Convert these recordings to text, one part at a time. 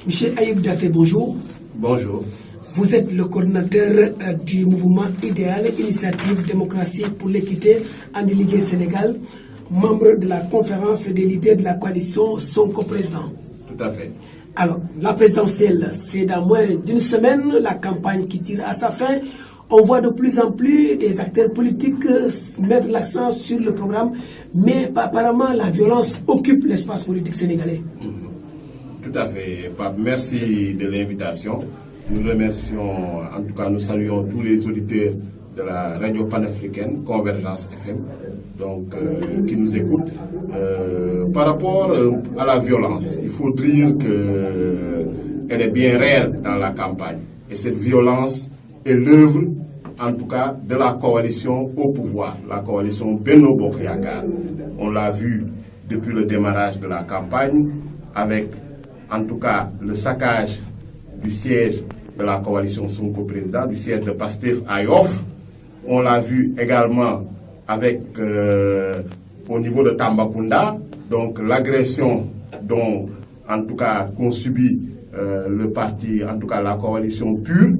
Monsieur Ayib Daffé, bonjour. Bonjour. Vous êtes le coordinateur du mouvement Idéal, Initiative Démocratie pour l'équité en délégué Sénégal, membre de la conférence des leaders de la coalition Sonko Président. Tout à fait. Alors, la présidentielle, c'est dans moins d'une semaine, la campagne qui tire à sa fin. On voit de plus en plus des acteurs politiques mettre l'accent sur le programme, mais apparemment la violence occupe l'espace politique sénégalais. Tout à fait, Pape. Merci de l'invitation. Nous remercions, en tout cas, nous saluons tous les auditeurs de la radio panafricaine Convergence FM, donc qui nous écoutent. Par rapport à la violence, il faut dire qu'elle est bien réelle dans la campagne. Et cette violence est l'œuvre, en tout cas, de la coalition au pouvoir, la coalition Benno Bokk Yakaar. On l'a vu depuis le démarrage de la campagne, avec, en tout cas, le saccage du siège de la coalition Sonko Président, du siège de Pastef à Yoff. On l'a vu également avec, au niveau de Tambacounda, donc l'agression dont, en tout cas, qu'ont subi le parti, en tout cas la coalition pure,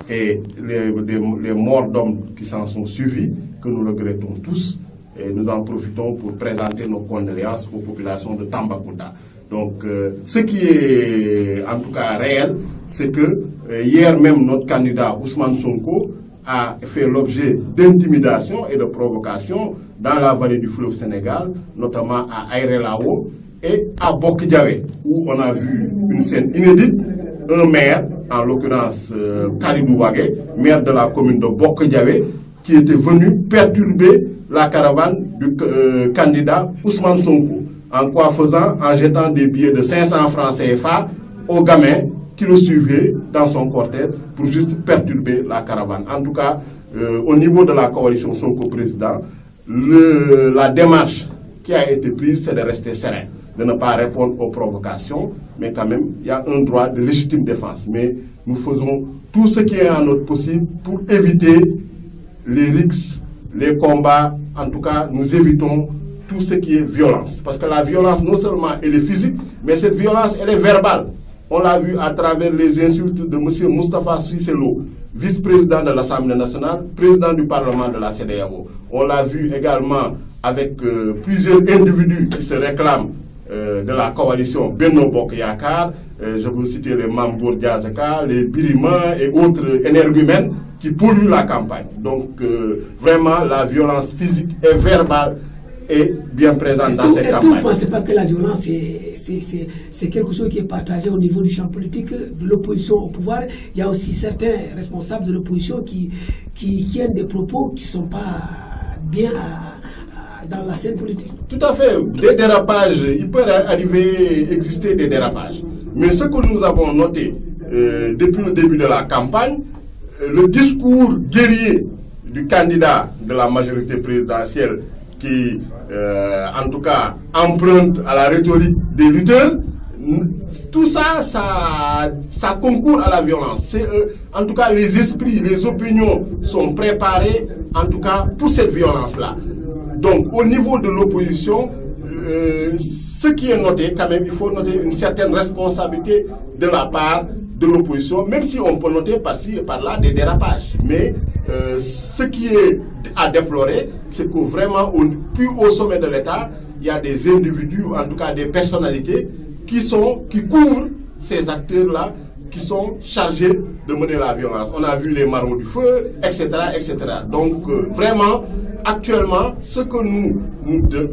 et les morts d'hommes qui s'en sont suivis, que nous regrettons tous. Et nous en profitons pour présenter nos condoléances aux populations de Tambacounda. Donc, ce qui est en tout cas réel, c'est que hier même notre candidat Ousmane Sonko a fait l'objet d'intimidation et de provocation dans la vallée du fleuve Sénégal, notamment à Aéré Lao et à Bokk-Diawé, où on a vu une scène inédite, un maire, en l'occurrence Kalidou Wagué, maire de la commune de Bokk-Diawé, qui était venu perturber la caravane du candidat Ousmane Sonko. En quoi faisant? En jetant des billets de 500 francs CFA aux gamins qui le suivaient dans son cortège pour juste perturber la caravane. En tout cas, au niveau de la coalition Sonko Président, la démarche qui a été prise, c'est de rester serein, de ne pas répondre aux provocations, mais quand même, il y a un droit de légitime défense. Mais nous faisons tout ce qui est en notre possible pour éviter les rixes, les combats. En tout cas, nous évitons tout ce qui est violence. Parce que la violence, non seulement elle est physique, mais cette violence, elle est verbale. On l'a vu à travers les insultes de M. Moustapha Cissé Lo, vice-président de l'Assemblée nationale, président du Parlement de la CEDEAO. On l'a vu également avec plusieurs individus qui se réclament de la coalition Benno Bokk Yakaar. Je veux citer les Mambour Diazaka, les Birima et autres énergumènes qui polluent la campagne. Donc, vraiment, la violence physique et verbale est bien présente dans cette campagne. Est-ce que vous ne pensez pas que la violence, c'est quelque chose qui est partagé au niveau du champ politique, de l'opposition au pouvoir? Il y a aussi certains responsables de l'opposition qui tiennent des propos qui ne sont pas bien dans la scène politique. Tout à fait. Des dérapages, il peut exister des dérapages. Mais ce que nous avons noté depuis le début de la campagne, le discours guerrier du candidat de la majorité présidentielle qui, en tout cas, emprunte à la rhétorique des lutteurs, tout ça, ça concourt à la violence. En tout cas, les esprits, les opinions sont préparés, en tout cas, pour cette violence-là. Donc, au niveau de l'opposition, ce qui est noté, quand même, il faut noter une certaine responsabilité de la part de l'opposition, même si on peut noter par-ci et par-là des dérapages. Mais ce qui est à déplorer, c'est que vraiment, plus au sommet de l'État, il y a des individus, en tout cas des personnalités, qui couvrent ces acteurs-là, qui sont chargés de mener la violence. On a vu les marauds du feu, etc., etc. Donc, vraiment, actuellement, ce que nous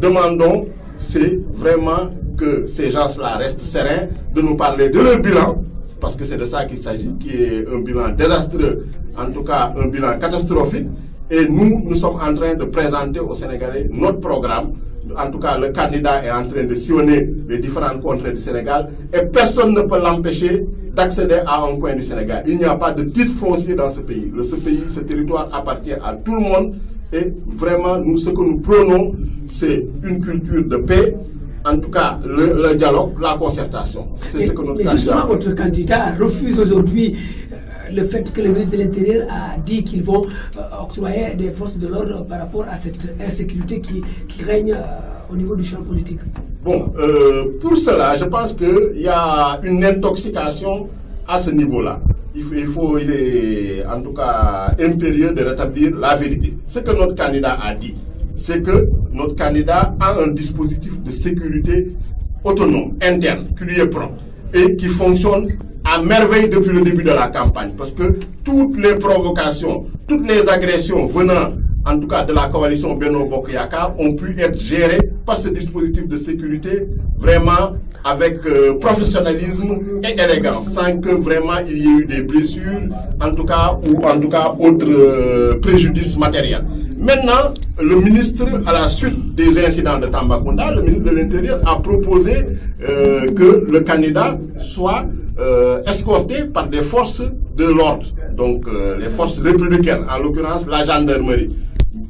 demandons, c'est vraiment que ces gens-là restent sereins, de nous parler de leur bilan, parce que c'est de ça qu'il s'agit, qui est un bilan désastreux, en tout cas un bilan catastrophique. Et nous sommes en train de présenter aux Sénégalais notre programme. En tout cas, le candidat est en train de sillonner les différentes contrées du Sénégal et personne ne peut l'empêcher d'accéder à un coin du Sénégal. Il n'y a pas de titre foncier dans ce pays. Ce territoire appartient à tout le monde et vraiment, ce que nous prônons, c'est une culture de paix. En tout cas, le dialogue, la concertation. C'est ce que notre candidat. Justement, votre candidat refuse aujourd'hui le fait que le ministre de l'Intérieur a dit qu'ils vont octroyer des forces de l'ordre par rapport à cette insécurité qui règne au niveau du champ politique? Bon, pour cela, je pense qu'il y a une intoxication à ce niveau-là. Il est en tout cas impérieux de rétablir la vérité. Ce que notre candidat a dit, c'est que notre candidat a un dispositif de sécurité autonome, interne, qui lui est propre et qui fonctionne à merveille depuis le début de la campagne. Parce que toutes les provocations, toutes les agressions venant en tout cas de la coalition Benno Bokk Yakaar, ont pu être gérées par ce dispositif de sécurité vraiment avec professionnalisme et élégance, sans que vraiment il y ait eu des blessures, en tout cas, ou en tout cas autres préjudices matériels. Maintenant, le ministre, à la suite des incidents de Tambacounda, le ministre de l'Intérieur a proposé que le candidat soit escorté par des forces de l'ordre, donc les forces républicaines, en l'occurrence la gendarmerie.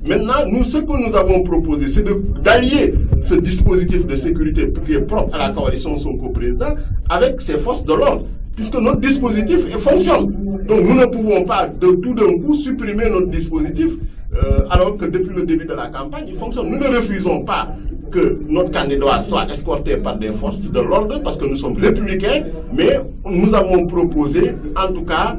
Maintenant, nous, ce que nous avons proposé, c'est d'allier ce dispositif de sécurité qui est propre à la coalition Sonko président avec ces forces de l'ordre, puisque notre dispositif fonctionne. Donc nous ne pouvons pas de tout d'un coup supprimer notre dispositif alors que depuis le début de la campagne, il fonctionne. Nous ne refusons pas que notre candidat soit escorté par des forces de l'ordre parce que nous sommes républicains, mais nous avons proposé en tout cas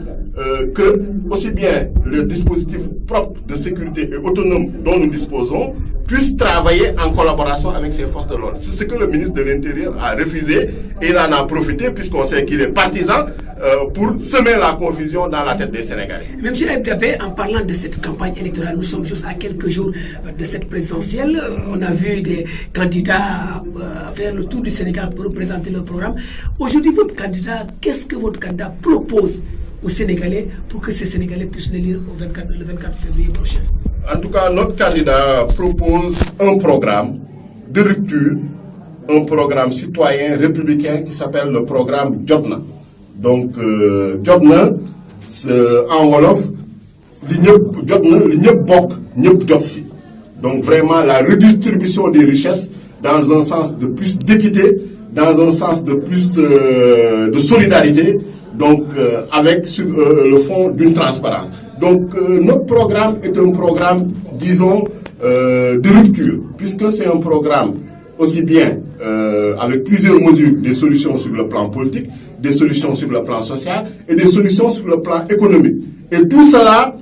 que aussi bien le dispositif propre de sécurité et autonome dont nous disposons puisse travailler en collaboration avec ces forces de l'ordre. C'est ce que le ministre de l'Intérieur a refusé et il en a profité puisqu'on sait qu'il est partisan pour semer la confusion dans la tête des Sénégalais. Même si en parlant de cette campagne électorale, nous sommes juste à quelques jours de cette présidentielle. On a vu des candidats faire le tour du Sénégal pour présenter leur programme. Aujourd'hui, votre candidat, qu'est-ce que votre candidat propose aux Sénégalais pour que ces Sénégalais puissent le lire le 24 février prochain? En tout cas, notre candidat propose un programme de rupture, un programme citoyen républicain qui s'appelle le programme Jotna. Donc, Jotna, en Wolof, donc vraiment la redistribution des richesses dans un sens de plus d'équité, dans un sens de plus de solidarité, donc avec sur le fond d'une transparence. Donc notre programme est un programme, disons, de rupture, puisque c'est un programme aussi bien avec plusieurs mesures, des solutions sur le plan politique, des solutions sur le plan social et des solutions sur le plan économique. Et tout cela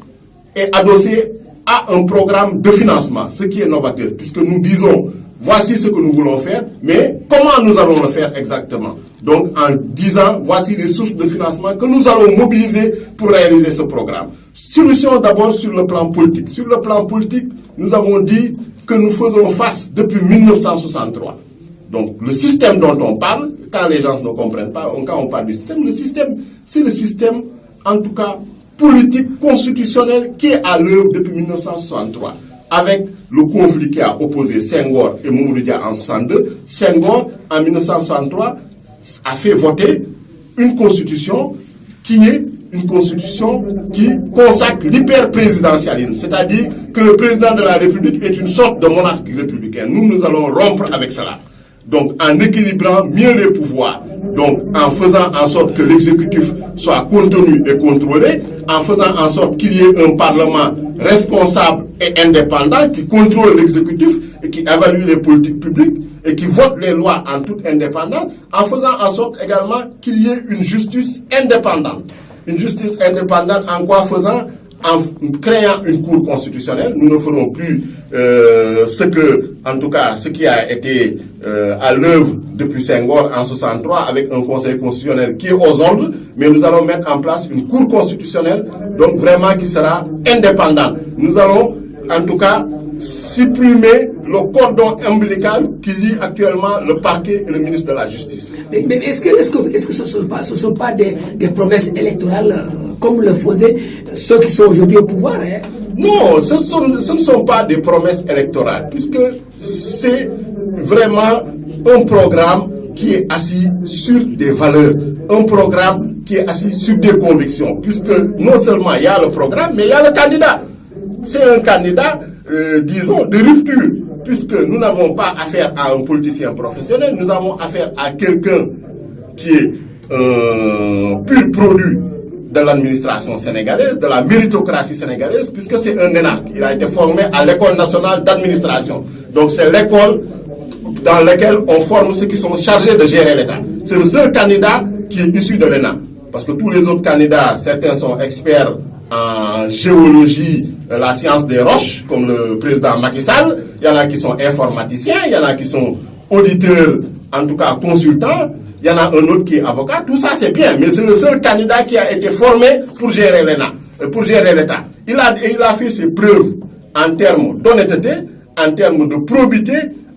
est adossé à un programme de financement, ce qui est novateur, puisque nous disons, voici ce que nous voulons faire, mais comment nous allons le faire exactement? Donc, en disant, voici les sources de financement que nous allons mobiliser pour réaliser ce programme. Solution d'abord sur le plan politique. Sur le plan politique, nous avons dit que nous faisons face depuis 1963. Donc, le système dont on parle, quand les gens ne comprennent pas, quand on parle du système, c'est le système, en tout cas, politique constitutionnel qui est à l'œuvre depuis 1963. Avec le conflit qui a opposé Senghor et Mamadou Dia en 1962, Senghor, en 1963, a fait voter une constitution qui est une constitution qui consacre l'hyper-présidentialisme, c'est-à-dire que le président de la République est une sorte de monarque républicain. Nous allons rompre avec cela. Donc, en équilibrant mieux les pouvoirs, donc en faisant en sorte que l'exécutif soit contenu et contrôlé, en faisant en sorte qu'il y ait un parlement responsable et indépendant qui contrôle l'exécutif et qui évalue les politiques publiques et qui vote les lois en toute indépendance, en faisant en sorte également qu'il y ait une justice indépendante. Une justice indépendante en quoi faisant? En créant une cour constitutionnelle. Nous ne ferons plus ce qui a été à l'œuvre depuis Senghor en 1963 avec un conseil constitutionnel qui est aux ordres, mais nous allons mettre en place une cour constitutionnelle, donc vraiment qui sera indépendante. Nous allons en tout cas supprimer le cordon ombilical qui lie actuellement le parquet et le ministre de la Justice. Mais est-ce que ce ne sont pas des promesses électorales comme le faisaient ceux qui sont aujourd'hui au pouvoir? Non, ce ne sont pas des promesses électorales, puisque c'est vraiment un programme qui est assis sur des valeurs, un programme qui est assis sur des convictions, puisque non seulement il y a le programme, mais il y a le candidat. C'est un candidat, disons, de rupture, puisque nous n'avons pas affaire à un politicien professionnel, nous avons affaire à quelqu'un qui est pur produit de l'administration sénégalaise, de la méritocratie sénégalaise, puisque c'est un énarque. Il a été formé à l'école nationale d'administration. Donc c'est l'école dans lesquels on forme ceux qui sont chargés de gérer l'État. C'est le seul candidat qui est issu de l'ENA. Parce que tous les autres candidats, certains sont experts en géologie, la science des roches, comme le président Macky Sall. Il y en a qui sont informaticiens, il y en a qui sont auditeurs, en tout cas consultants. Il y en a un autre qui est avocat. Tout ça, c'est bien, mais c'est le seul candidat qui a été formé pour gérer l'ENA, pour gérer l'État. Il a fait ses preuves en termes d'honnêteté, en termes de probité,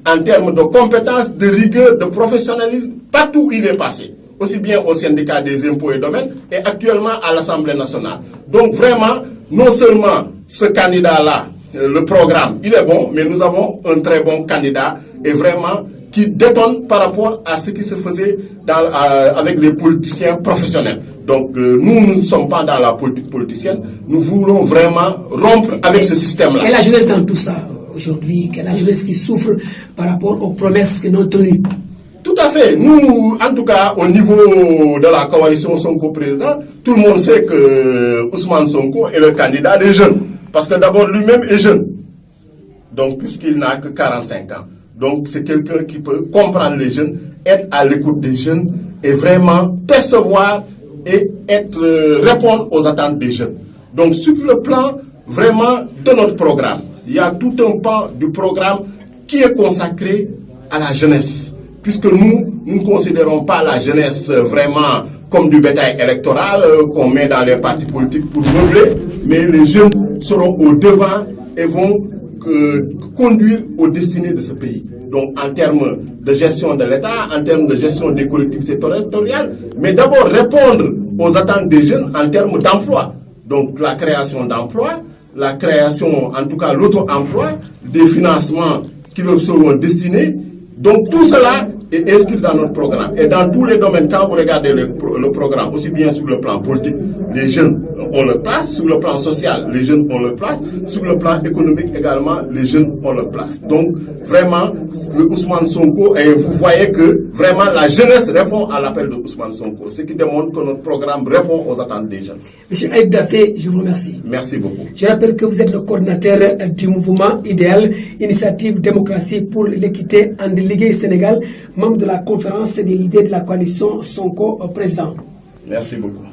en termes de compétences, de rigueur, de professionnalisme, partout où il est passé. Aussi bien au syndicat des impôts et domaines et actuellement à l'Assemblée nationale. Donc vraiment, non seulement ce candidat-là, le programme, il est bon, mais nous avons un très bon candidat et vraiment qui détonne par rapport à ce qui se faisait avec les politiciens professionnels. Donc nous ne sommes pas dans la politique politicienne, nous voulons vraiment rompre avec ce système-là. Et la jeunesse dans tout ça aujourd'hui, quelle est la jeunesse qui souffre par rapport aux promesses qui n'ont tenues? Tout à fait. Nous, en tout cas, au niveau de la coalition Sonko-Président, tout le monde sait que Ousmane Sonko est le candidat des jeunes. Parce que d'abord, lui-même est jeune. Donc, puisqu'il n'a que 45 ans. Donc, c'est quelqu'un qui peut comprendre les jeunes, être à l'écoute des jeunes et vraiment percevoir et répondre aux attentes des jeunes. Donc, sur le plan vraiment de notre programme, il y a tout un pan du programme qui est consacré à la jeunesse. Puisque nous ne considérons pas la jeunesse vraiment comme du bétail électoral qu'on met dans les partis politiques pour meubler, mais les jeunes seront au devant et vont conduire aux destinées de ce pays. Donc en termes de gestion de l'État, en termes de gestion des collectivités territoriales, mais d'abord répondre aux attentes des jeunes en termes d'emploi. Donc la création d'emplois, la création, en tout cas l'auto-emploi, des financements qui leur seront destinés. Donc tout cela est inscrit dans notre programme. Et dans tous les domaines, quand vous regardez le programme, aussi bien sur le plan politique, les jeunes ont leur place, sur le plan social, les jeunes ont leur place, sur le plan économique également, les jeunes ont leur place. Donc vraiment, le Ousmane Sonko, et vous voyez que vraiment la jeunesse répond à l'appel de Ousmane Sonko, ce qui démontre que notre programme répond aux attentes des jeunes. Monsieur Aïb Daffé, je vous remercie. Merci beaucoup. Je rappelle que vous êtes le coordinateur du mouvement Idéal, Initiative Démocratie pour l'équité en délégué Sénégal, membre de la conférence des leaders de la coalition Sonko président. Merci beaucoup.